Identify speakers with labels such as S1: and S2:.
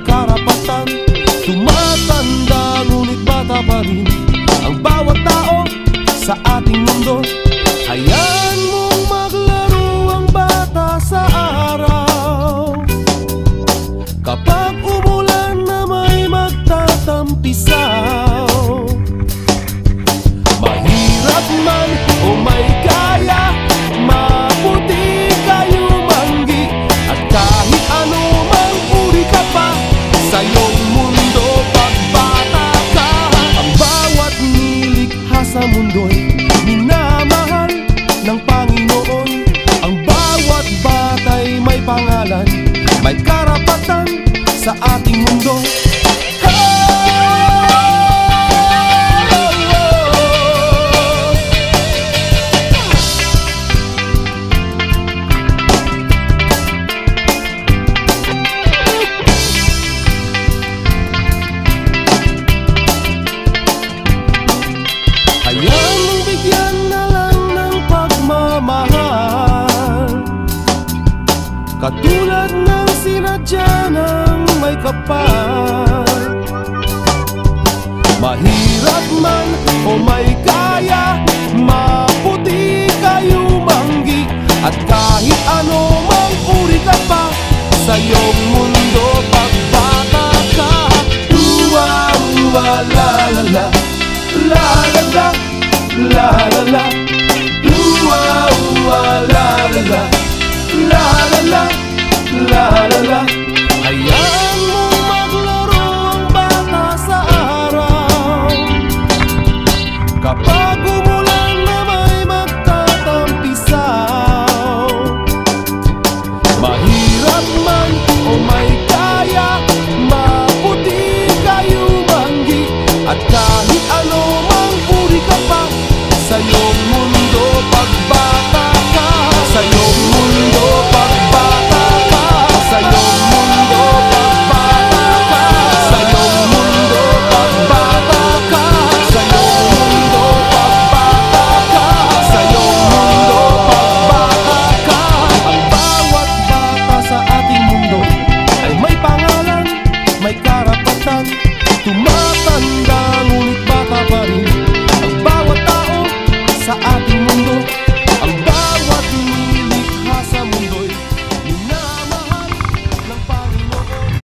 S1: karapatan. Tumatanda ngunit bata pa rin ang bawat tao sa ating mundo. Hayaan mong maglaro ang bata sa araw. Kapag umulan na may magtatampisaw, mahirap man o may kaya, mabuti kayo manggi. At kahit ano mang uri ka pa sa iyong mundo, pagbata ka. Ang bawat nilikha sa mundo'y minamahal ng Panginoon. Ang bawat bata'y may pangalan, may karapatan sa ating mundo. Hayaan mong bigyan na lang ng pagmamahal, katulad ng sinadya ng may kapal. Mahirap man o may kaya,